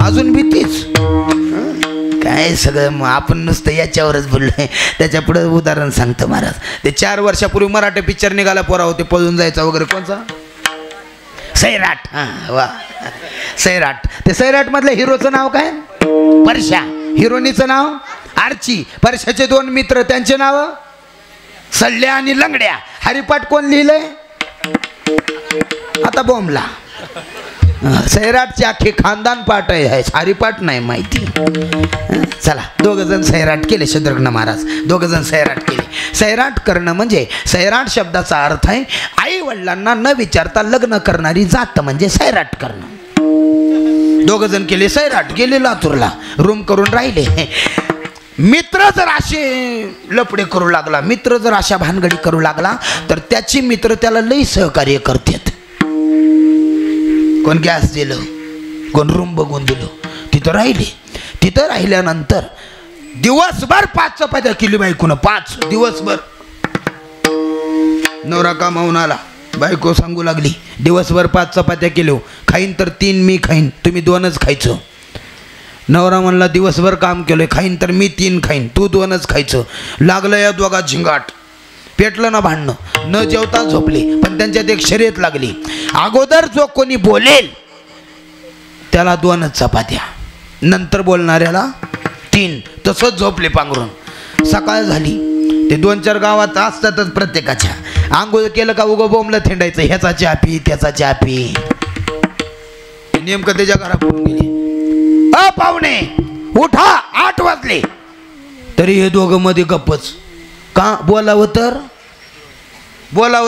अजून भीतीच काय सगळं आपण नुसतं याच्यावरच बोललोय. त्याच्या पुढे उदाहरण सांगतो महाराज. ते 4 वर्षापूर्वी मराठी पिक्चर निघाला पोरा होते पळून जायचा वगैरे. कोणचा? सैराट. हां वा सैराट. ते सैराट मधल्या हिरोचं नाव काय? परशा. हिरोनीचं नाव आर्ची. परशाचे 2 मित्र त्यांचे नाव सल्ल्या आणि लंगड्या. हरिपाठ कोण लिहिलंय? आता बोंबला. सैराटची अख्खी खानदान पाठ आहे, हरिपाठ नाही माहिती. चला 2 जण सैराट केले. शत्रुघ्न महाराज 2 जण सैराट केले. सैराट करणं म्हणजे सैराट शब्दाचा अर्थ आहे आई वडिलांना न विचारता लग्न करणारी जात म्हणजे सैराट करणं. 2 जण केले सैराट. गेले लातूरला रूम करून राहिले. मित्र जर असे लपडे करू लागला, मित्र जर अशा भानगडी करू लागला तर त्याची मित्र त्याला लई सहकार्य करतात. कोण गॅस दिलं, कोण रूम बघून दिलं. तिथं राहिले. तिथं राहिल्यानंतर दिवसभर 5 चपात्या केली बायकोनं. 5 दिवसभर. नवरा कामावून आला, बायको सांगू लागली दिवसभर 5 चपात्या केलो, खाईन तर 3 मी खाईन, तुम्ही 2च खायचं. नवरा म्हणला दिवसभर काम केलंय, खाईन तर मी 3 खाईन, तू 2च खायचं. लागलं या दोघा झिंगाट. पेटलं ना भांडणं. न जेवता झोपले. पण त्यांच्यात एक शर्यत लागली. अगोदर जो कोणी बोलेल त्याला 2च चपात्या, नंतर बोलणाऱ्याला 3. तसंच झोपले पांघरून. सकाळ झाली. ते 2-4 गावात असतातच प्रत्येकाच्या. आंघोळ केलं का उगं बोंबलं थेंडायचं, ह्याचा चहा पी त्याचा चहा पी. नेमकं त्याच्या घराकडून गेले. पाहुणे उठा, 8 वाजले. तरी हे दोघं मध्ये गप्पच. का? बोलावं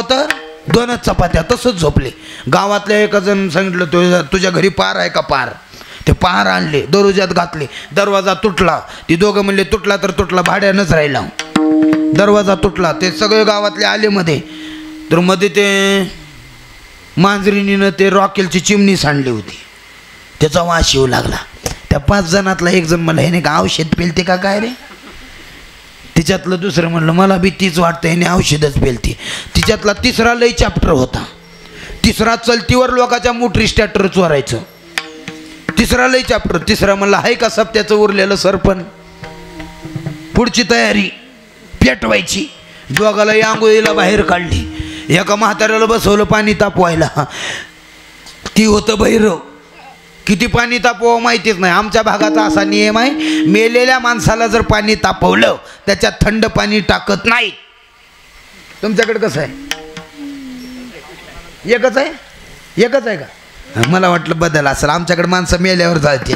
तर 2च चपात्या. तसंच झोपले. गावातल्या एका जण सांगितलं तुझ्या घरी पार आहे का? पार. ते पार आणले, दरवाजात घातले. दरवाजा तुटला. ती दोघं म्हणले तुटला तर तुटला, भाड्यानंच राहिला. दरवाजा तुटला. ते सगळे गावातले आले मध्ये. तर मध्ये ते मांजरीनीनं ते रॉकेलची चिमणी सांडली होती. त्याचा वास येऊ लागला. त्या 5 जणातला एक जण म्हणला ह्याने का औषध पेलते का काय रे? तिच्यातलं दुसरं म्हणलं मला बी तीच वाटतं, ह्याने औषधच पेलते. तिच्यातला 3रा लई चॅप्टर होता. 3रा चलतीवर लोकांच्या मोटरी स्टॅटर चोरायचं. 3रा लई चॅप्टर. 3रा म्हणला हाय का सप्त्याचं उरलेलं सरपण, पुढची तयारी पेटवायची. दोघाला आंघोळीला बाहेर काढली. एका म्हाताऱ्याला बसवलं पाणी तापवायला. ती होतं भैरव. किती पाणी तापवावं माहितीच नाही. आमच्या भागाचा असा नियम आहे, मेलेल्या माणसाला जर पाणी तापवलं त्याच्यात थंड पाणी टाकत नाही. तुमच्याकडे कसं आहे? एकच आहे का? मला वाटलं बदल असेल. आमच्याकडे माणसं मेल्यावर जाते.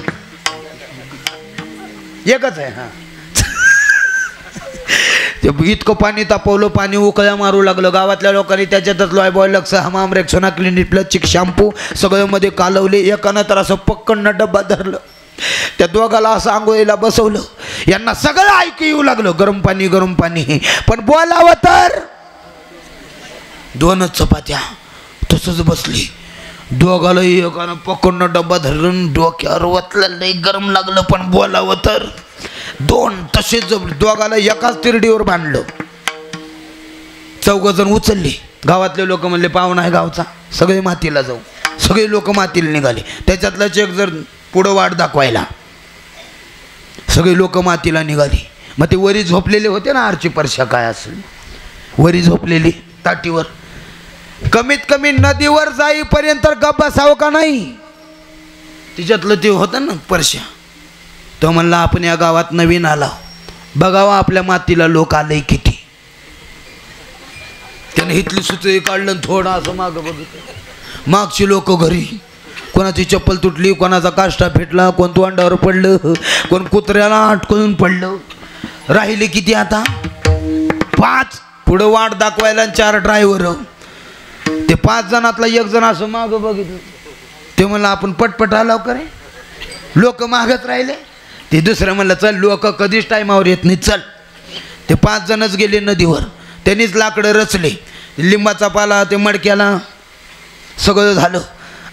एकच आहे. हां इतकं पाणी तापवलं, पाणी उकळ्या मारू लागलं. गावातल्या लोकांनी त्याच्यातच लॉयबॉय, लक्स, हमाम, रेक्सोना, क्लिनिक प्लस, चिक, शॅम्पू सगळं मध्ये कालवले. एकानं तर असं पक्कन डब्बा धरलं. त्या दोघाला असं आंघोळीला बसवलं. यांना सगळं ऐकू येऊ लागलं, गरम पाणी. पण बोलावं तर 2च चपात्या. तसंच बसली. दोघाला एकानं पकडून डब्बा धरून डोक्यावर वतलं. लई गरम लागलं. पण बोलावं तर 2. तसेच जमले. दोघाला एकाच तिरडीवर बांधलं. 4 जण उचलले. गावातले लोक म्हणले पाहुणा आहे गावचा, सगळे मातीला जाऊ. सगळे लोक मातीला निघाले. त्याच्यातलाच एक जर पुढं वाट दाखवायला. सगळे लोक मातीला निघाली. मग ते वरी झोपलेले होते ना, आरची परशा काय असेल, वरी झोपलेली ताटीवर. कमीत कमी नदीवर जाईपर्यंत गप बसावं का नाही? तिच्यातलं ते होतं ना परशा. तो म्हणला आपण या गावात नवीन आला, बघावा आपल्या मातीला लोक आले किती. त्याने हितली सुचई काढलं, थोडं असं मागं बघितलं. मागची लोक घरी, कोणाची चप्पल तुटली, कोणाचा काष्टा फेटला, कोण तोंडावर पडलं, कोण कुत्र्याला अटकून पडलं. राहिले किती आता? 5. पुढं वाट दाखवायला 4 ड्रायव्हर. ते 5 जणातला एक जण असं मागं बघितलं. ते म्हणलं आपण पटपट आलो का रे, लोक मागत राहिले. ते दुसरं म्हणलं चल, लोक कधीच टायमावर येत नाही, चल. ते 5 जणच गेले नदीवर. त्यांनीच लाकडं रचले, लिंबाचा पाला, ते मडक्याला सगळं झालं.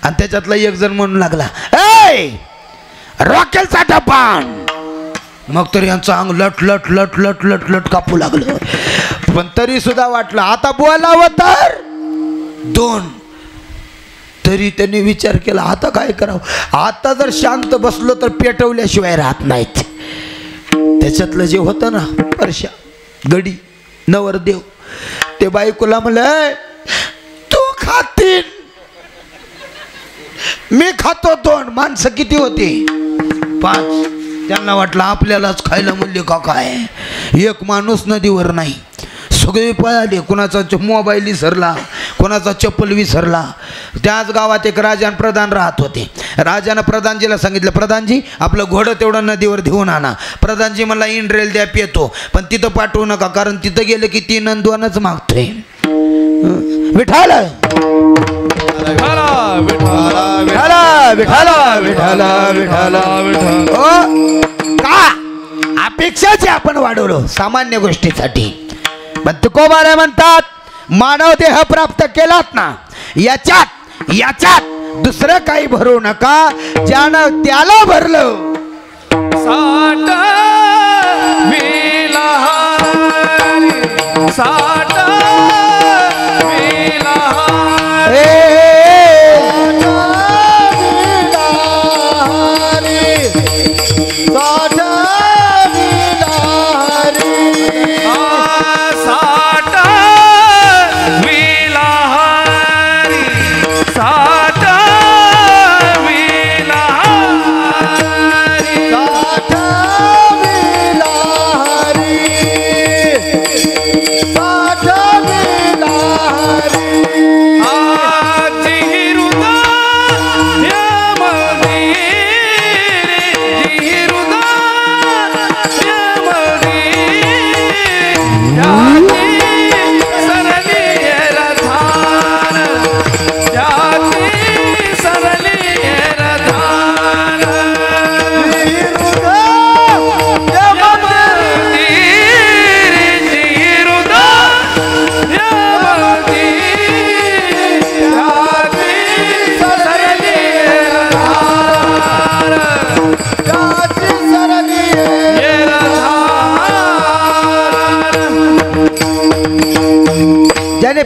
आणि त्याच्यातला एक जण म्हणू लागला, ए रॉकेलचा डब्बा. मग तरी यांचं अंग लट लट लट लट लट लट कापू लागलं. पण तरी सुद्धा वाटलं आता बोलावं तर 2. तरी त्यांनी विचार केला आता काय करावं. आता जर शांत बसलो तर पेटवल्याशिवाय राहत नाहीत. त्याच्यातलं जे होतं ना परशा गडी नवरदेव ते बायकोला म्हणलं तू खातील मी खातो 2. माणसं किती होती 5. त्यांना वाटलं आपल्यालाच खायला मूल्य का काय. एक माणूस नदीवर नाही. सगळे पळाले. कोणाचा मोबाईल विसरला कोणाचा चप्पल विसरला. त्याच गावात एक राजा आणि प्रधान राहत होते. राजानं प्रधानजीला सांगितलं प्रधानजी आपलं घोडं तेवढं नदीवर घेऊन आणा. प्रधानजी मला इंड्रेल द्या पितो पण तिथं पाठवू नका कारण तिथं गेलं की 3 आणि 2च मागतोय. विठाला का अपेक्षाच आपण वाढवलो सामान्य गोष्टीसाठी. पण तुकोबारे म्हणतात मानव देह प्राप्त केलात ना याच्यात दुसरं काही भरू नका. ज्यानं त्याला भरलं साठ विलहारी साठ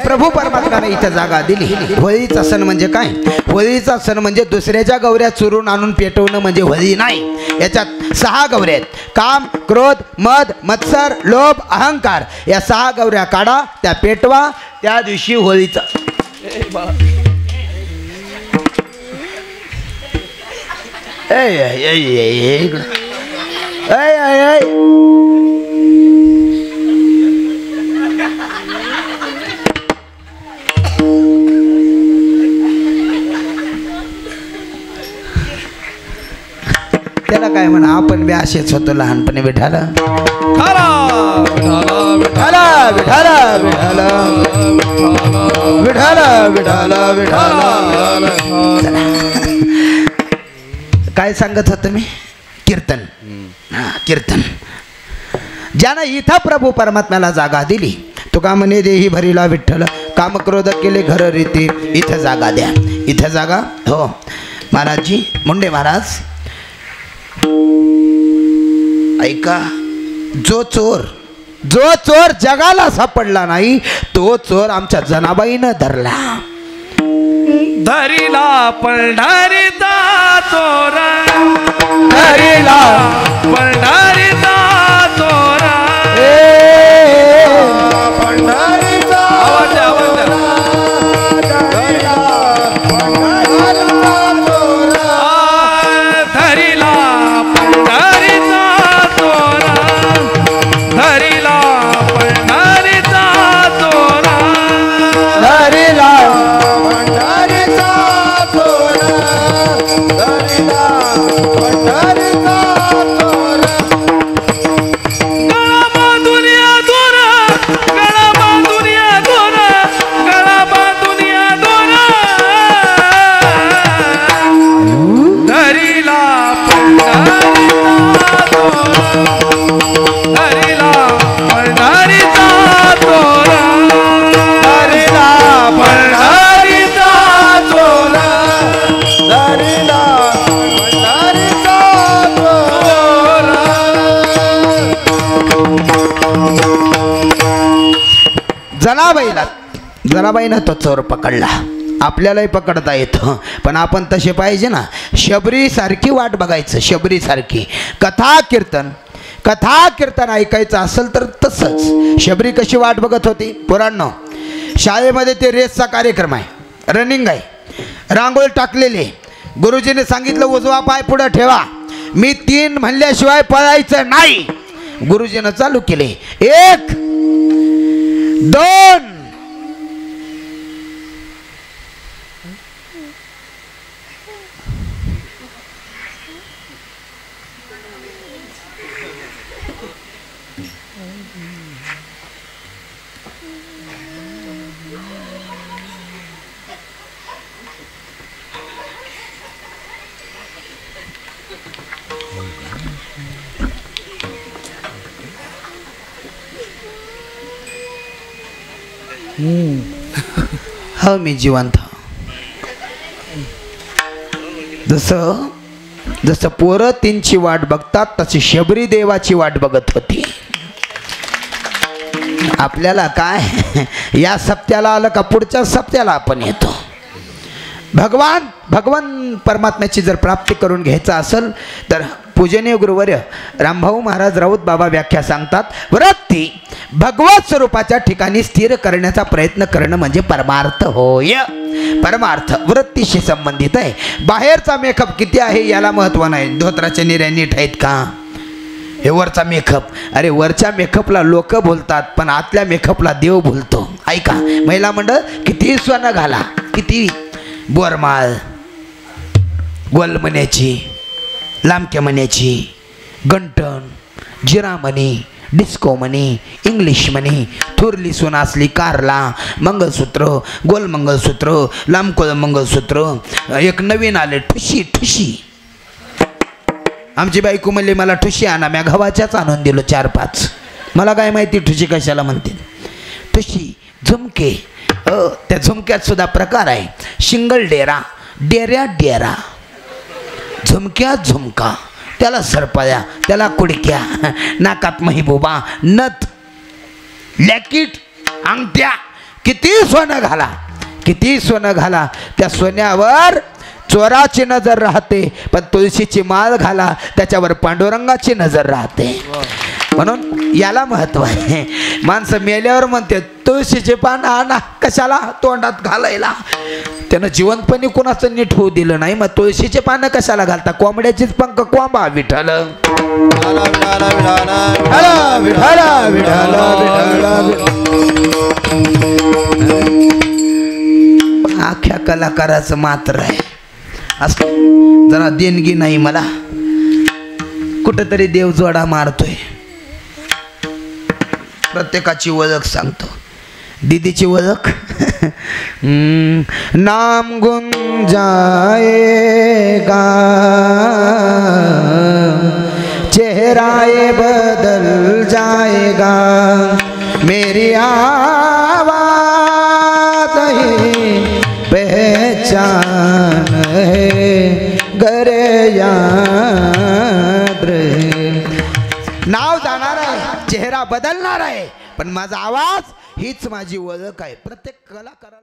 प्रभू परमात्म्याने इथे जागा दिली. होळीचा सण म्हणजे काय. होळीचा सण म्हणजे दुसऱ्याच्या गौऱ्या चुरून आणून पेटवणं म्हणजे होळी नाही. याच्यात 6 गौऱ्या आहेत. काम क्रोध मद मत्सर लोभ अहंकार या 6 गौऱ्या काढा त्या पेटवा. त्या दिवशी होळीचा त्याला काय म्हणा आपण बी असेच होतो लहानपणी. विठाला विठाला विठाला विठाला विठाला विठाला विठाला. काय सांगत होतं मी. कीर्तन. कीर्तन ज्यानं इथं प्रभू परमात्म्याला जागा दिली. तुका म्हणे देही भरीला विठ्ठल कामक्रोध केले घर रीती. इथं जागा द्या. इथं जागा. हो महाराजजी मुंडे महाराज ऐका. जो चोर जगाला सापडला नाही तो चोर आमच्या जनाबाईनं धरला. धरीला पंढरीचा चोरा धरीला पंढरीचा चोरा पंढरीचा आवाज आवाज धरीला पंढरीचा चोरा धरीला पंढरीचा चोरा धरीला जनाबाईनं तो चोर पकडला. आपल्यालाही पकडता येतं, पण आपण तसे पाहिजे ना. शबरीसारखी वाट बघायचं, शबरीसारखी. कथा कीर्तन ऐकायचं असेल तर तसंच. शबरी कशी वाट बघत होती पोरांनो, शाळेमध्ये ते रेसचा कार्यक्रम आहे, रनिंग आहे, रांगोळी टाकलेली आहे. गुरुजीने सांगितलं उजवा पाय पुढे ठेवा, मी 3 म्हणल्याशिवाय पळायचं नाही. गुरुजीनं चालू केले, 1 2 हो मी जिवंत. जसं पोरं 3ची वाट बघतात तशी शबरी देवाची वाट बघत होती. आपल्याला काय, या सप्त्याला आलं का पुढच्या सप्त्याला आपण येतो. भगवान परमात्म्याची जर प्राप्ती करून घ्यायचं असेल तर पूजनीय गुरुवर्य रामभाऊ महाराज राऊत बाबा व्याख्या सांगतात, वृत्ती भगवत स्वरूपाच्या ठिकाणी स्थिर करण्याचा प्रयत्न करणं म्हणजे परमार्थ होय. परमार्थ वृत्तीशी संबंधित आहे. बाहेरचा मेकअप किती आहे याला महत्त्व नाही. धोत्राच्या निर्या नीट आहेत का, हे वरचा मेकअप. अरे वरच्या मेकअपला लोक बोलतात, पण आतल्या मेकअपला देव बोलतो. ऐका, महिला मंडळ किती सोनं घाला, किती बोरमाळ, गोलमण्याची, लांबक्या मण्याची, गंटण, जिरामणी, डिस्को मनी, इंग्लिश मनी, थोरली सोनं असली कारला, मंगळसूत्र, गोल मंगळसूत्र, लांबकोळ मंगळसूत्र, एक नवीन आले ठुशी. आमची बायको म्हणली मला ठुशी आणा, म्या गव्हाच्याच आणून दिलो 4-5. मला काय माहिती ठुशी कशाला म्हणते. ठुशी, झुमके, त्या झुमक्यात सुद्धा प्रकार आहे. शिंगल डेरा, डेरा, झुमक्यात झुमका, त्याला सरपळ्या, त्याला कुडक्या, नाकात महिबूबा, नथ, लॅकिट, अंगठ्या, किती सोनं घाला, त्या सोन्यावर चोराची नजर राहते, पण तुळशीची माळ घाला त्याच्यावर पांडुरंगाची नजर राहते. म्हणून याला महत्व आहे. माणसं मेल्यावर म्हणते तुळशीचे पान आणा, कशाला तोंडात घालायला. त्यानं जिवंतपणी कुणाचं नीट होऊ दिलं नाही, मग तुळशीचे पानं कशाला घालता. कोंबड्याचीच पंख कोंबा. विठ्ठल अख्ख्या कलाकाराचं मात्र आहे असं जरा देणगी नाही मला. कुठंतरी देव जोडा मारतोय. प्रत्येकाची ओळख सांगतो. दीदीची ओळख नाम गुंजाएगा, चेहराए बदल जाएगा, मेरी आवाज ही पहचान है, गरे याद रहे. नाव जाणार आहे, चेहरा बदलणार आहे, पण माझा आवाज हीच माझी ओळख आहे. प्रत्येक कलाकाराला